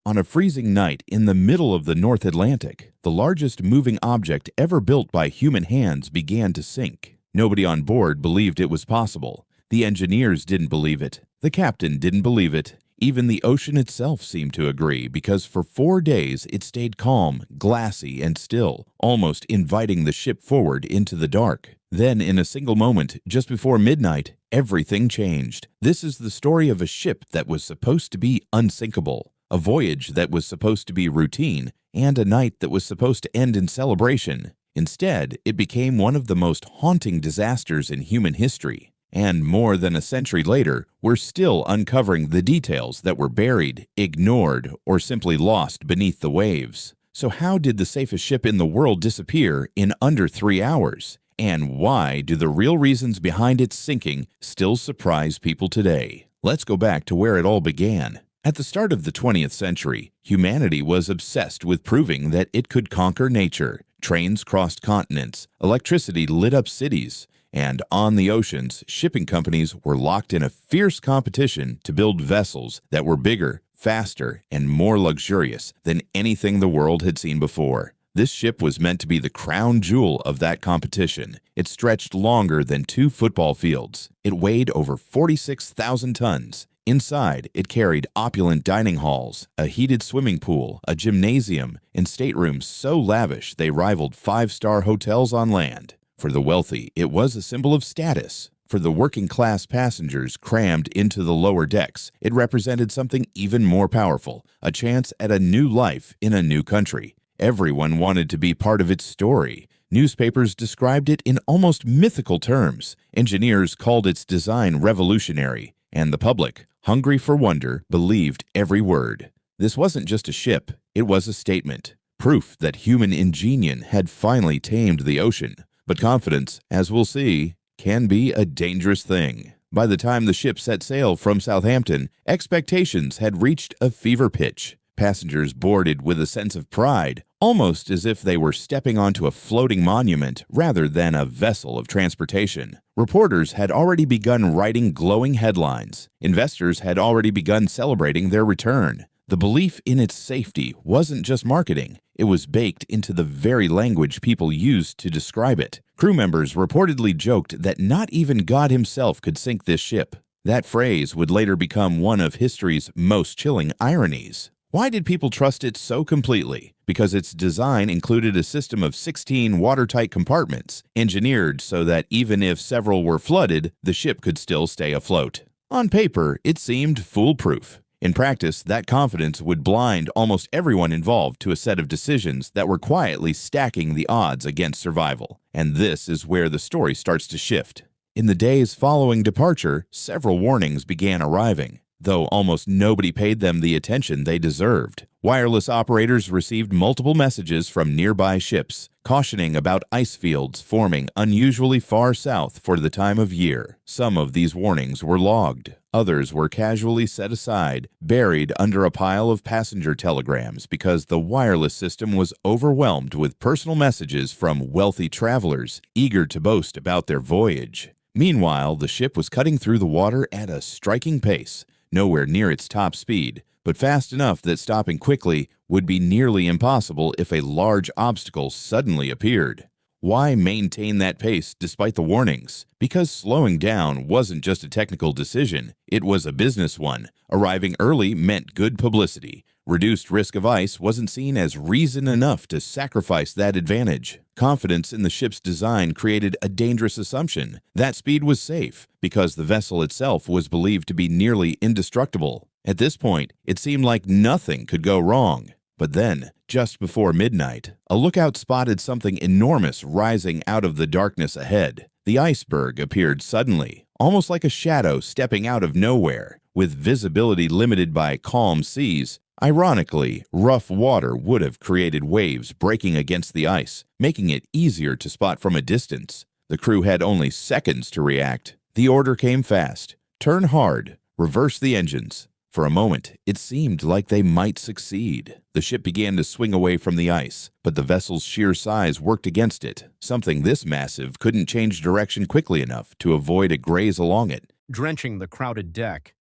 On a freezing night in the middle of the North Atlantic, the largest moving object ever built by human hands began to sink. Nobody on board believed it was possible. The engineers didn't believe it. The captain didn't believe it. Even the ocean itself seemed to agree, because for 4 days it stayed calm, glassy, and still, almost inviting the ship forward into the dark. Then, in a single moment, just before midnight, everything changed. This is the story of a ship that was supposed to be unsinkable, a voyage that was supposed to be routine, and a night that was supposed to end in celebration. Instead, it became one of the most haunting disasters in human history. And more than a century later, we're still uncovering the details that were buried, ignored, or simply lost beneath the waves. So how did the safest ship in the world disappear in under 3 hours? And why do the real reasons behind its sinking still surprise people today? Let's go back to where it all began. At the start of the 20th century, humanity was obsessed with proving that it could conquer nature. Trains crossed continents, electricity lit up cities, and on the oceans, shipping companies were locked in a fierce competition to build vessels that were bigger, faster, and more luxurious than anything the world had seen before. This ship was meant to be the crown jewel of that competition. It stretched longer than 2 football fields. It weighed over 46,000 tons. Inside, it carried opulent dining halls, a heated swimming pool, a gymnasium, and staterooms so lavish they rivaled 5-star hotels on land. For the wealthy, it was a symbol of status. For the working-class passengers crammed into the lower decks, it represented something even more powerful, a chance at a new life in a new country. Everyone wanted to be part of its story. Newspapers described it in almost mythical terms. Engineers called its design revolutionary. And the public, hungry for wonder, believed every word. This wasn't just a ship, it was a statement. Proof that human ingenium had finally tamed the ocean. But confidence, as we'll see, can be a dangerous thing. By the time the ship set sail from Southampton, expectations had reached a fever pitch. Passengers boarded with a sense of pride, almost as if they were stepping onto a floating monument rather than a vessel of transportation. Reporters had already begun writing glowing headlines. Investors had already begun celebrating their return. The belief in its safety wasn't just marketing. It was baked into the very language people used to describe it. Crew members reportedly joked that not even God himself could sink this ship. That phrase would later become one of history's most chilling ironies. Why did people trust it so completely? Because its design included a system of 16 watertight compartments, engineered so that even if several were flooded, the ship could still stay afloat. On paper, it seemed foolproof. In practice, that confidence would blind almost everyone involved to a set of decisions that were quietly stacking the odds against survival. And this is where the story starts to shift. In the days following departure, several warnings began arriving, though almost nobody paid them the attention they deserved. Wireless operators received multiple messages from nearby ships, cautioning about ice fields forming unusually far south for the time of year. Some of these warnings were logged. Others were casually set aside, buried under a pile of passenger telegrams because the wireless system was overwhelmed with personal messages from wealthy travelers eager to boast about their voyage. Meanwhile, the ship was cutting through the water at a striking pace, nowhere near its top speed, but fast enough that stopping quickly would be nearly impossible if a large obstacle suddenly appeared. Why maintain that pace despite the warnings? Because slowing down wasn't just a technical decision, it was a business one. Arriving early meant good publicity. Reduced risk of ice wasn't seen as reason enough to sacrifice that advantage. Confidence in the ship's design created a dangerous assumption. That speed was safe, because the vessel itself was believed to be nearly indestructible. At this point, it seemed like nothing could go wrong. But then, just before midnight, a lookout spotted something enormous rising out of the darkness ahead. The iceberg appeared suddenly, almost like a shadow stepping out of nowhere. With visibility limited by calm seas, ironically, rough water would have created waves breaking against the ice, making it easier to spot from a distance. The crew had only seconds to react. The order came fast: turn hard, reverse the engines. For a moment, it seemed like they might succeed. The ship began to swing away from the ice, but the vessel's sheer size worked against it. Something this massive couldn't change direction quickly enough to avoid a graze along it. Drenching the crowded deck,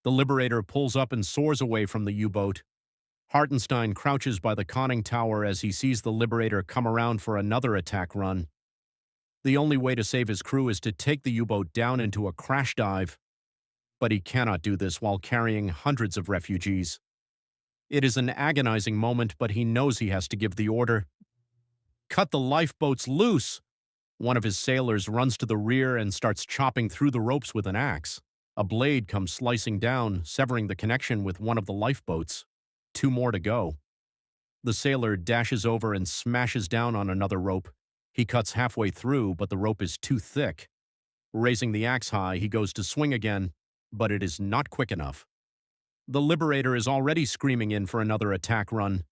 the Liberator pulls up and soars away from the U-boat, Hartenstein crouches by the conning tower as he sees the Liberator come around for another attack run. The only way to save his crew is to take the U-boat down into a crash dive, but he cannot do this while carrying hundreds of refugees. It is an agonizing moment, but he knows he has to give the order. Cut the lifeboats loose! One of his sailors runs to the rear and starts chopping through the ropes with an axe. A blade comes slicing down, severing the connection with one of the lifeboats. 2 more to go. The sailor dashes over and smashes down on another rope. He cuts halfway through, but the rope is too thick. Raising the axe high, he goes to swing again, but it is not quick enough. The Liberator is already screaming in for another attack run.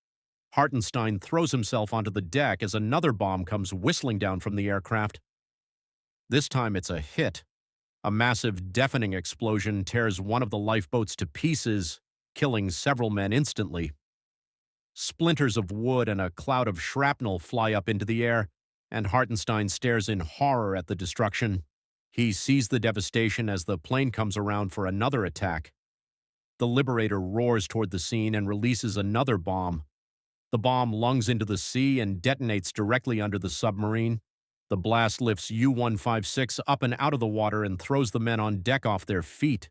Hartenstein throws himself onto the deck as another bomb comes whistling down from the aircraft. This time it's a hit. A massive, deafening explosion tears one of the lifeboats to pieces, killing several men instantly. Splinters of wood and a cloud of shrapnel fly up into the air, and Hartenstein stares in horror at the destruction. He sees the devastation as the plane comes around for another attack. The Liberator roars toward the scene and releases another bomb. The bomb lunges into the sea and detonates directly under the submarine. The blast lifts U-156 up and out of the water and throws the men on deck off their feet.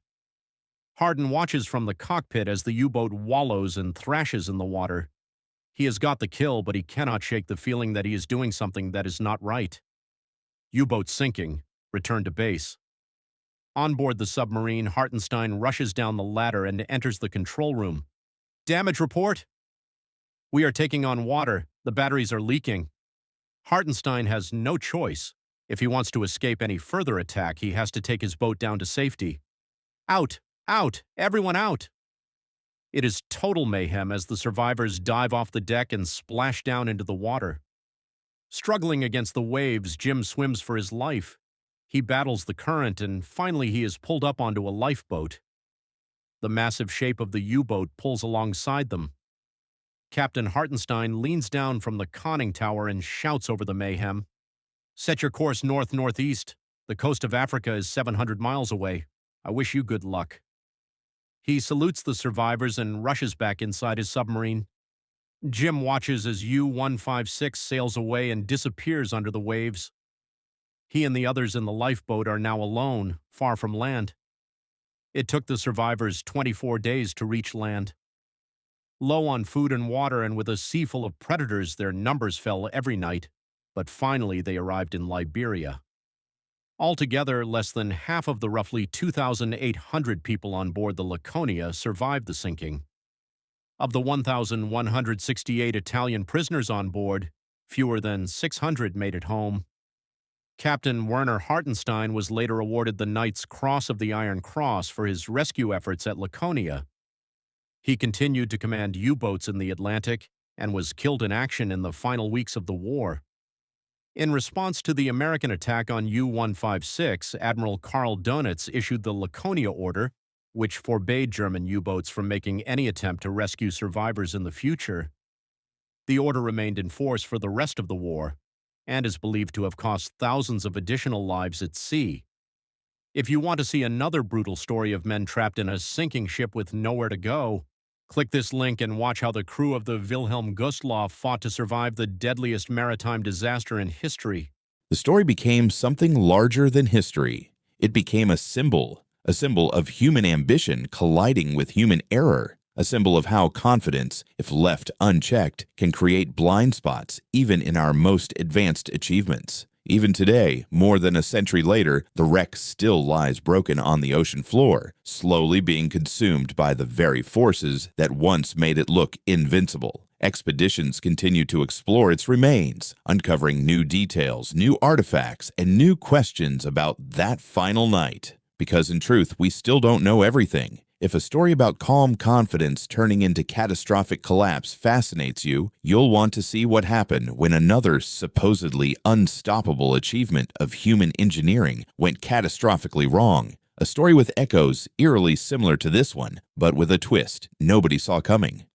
Hardin watches from the cockpit as the U-boat wallows and thrashes in the water. He has got the kill, but he cannot shake the feeling that he is doing something that is not right. U-boat sinking. Return to base. On board the submarine, Hartenstein rushes down the ladder and enters the control room. Damage report? We are taking on water. The batteries are leaking. Hartenstein has no choice. If he wants to escape any further attack, he has to take his boat down to safety. Out! Out! Everyone out! It is total mayhem as the survivors dive off the deck and splash down into the water. Struggling against the waves, Jim swims for his life. He battles the current and finally he is pulled up onto a lifeboat. The massive shape of the U-boat pulls alongside them. Captain Hartenstein leans down from the conning tower and shouts over the mayhem. Set your course north-northeast. The coast of Africa is 700 miles away. I wish you good luck. He salutes the survivors and rushes back inside his submarine. Jim watches as U-156 sails away and disappears under the waves. He and the others in the lifeboat are now alone, far from land. It took the survivors 24 days to reach land. Low on food and water and with a sea full of predators, their numbers fell every night, but finally they arrived in Liberia. Altogether, less than half of the roughly 2,800 people on board the Laconia survived the sinking. Of the 1,168 Italian prisoners on board, fewer than 600 made it home. Captain Werner Hartenstein was later awarded the Knight's Cross of the Iron Cross for his rescue efforts at Laconia. He continued to command U-boats in the Atlantic and was killed in action in the final weeks of the war. In response to the American attack on U-156, Admiral Karl Dönitz issued the Laconia Order, which forbade German U-boats from making any attempt to rescue survivors in the future. The order remained in force for the rest of the war, and is believed to have cost thousands of additional lives at sea. If you want to see another brutal story of men trapped in a sinking ship with nowhere to go, click this link and watch how the crew of the Wilhelm Gustloff fought to survive the deadliest maritime disaster in history. The story became something larger than history. It became a symbol of human ambition colliding with human error, a symbol of how confidence, if left unchecked, can create blind spots even in our most advanced achievements. Even today, more than a century later, the wreck still lies broken on the ocean floor, slowly being consumed by the very forces that once made it look invincible. Expeditions continue to explore its remains, uncovering new details, new artifacts, and new questions about that final night. Because in truth, we still don't know everything. If a story about calm confidence turning into catastrophic collapse fascinates you, you'll want to see what happened when another supposedly unstoppable achievement of human engineering went catastrophically wrong. A story with echoes eerily similar to this one, but with a twist nobody saw coming.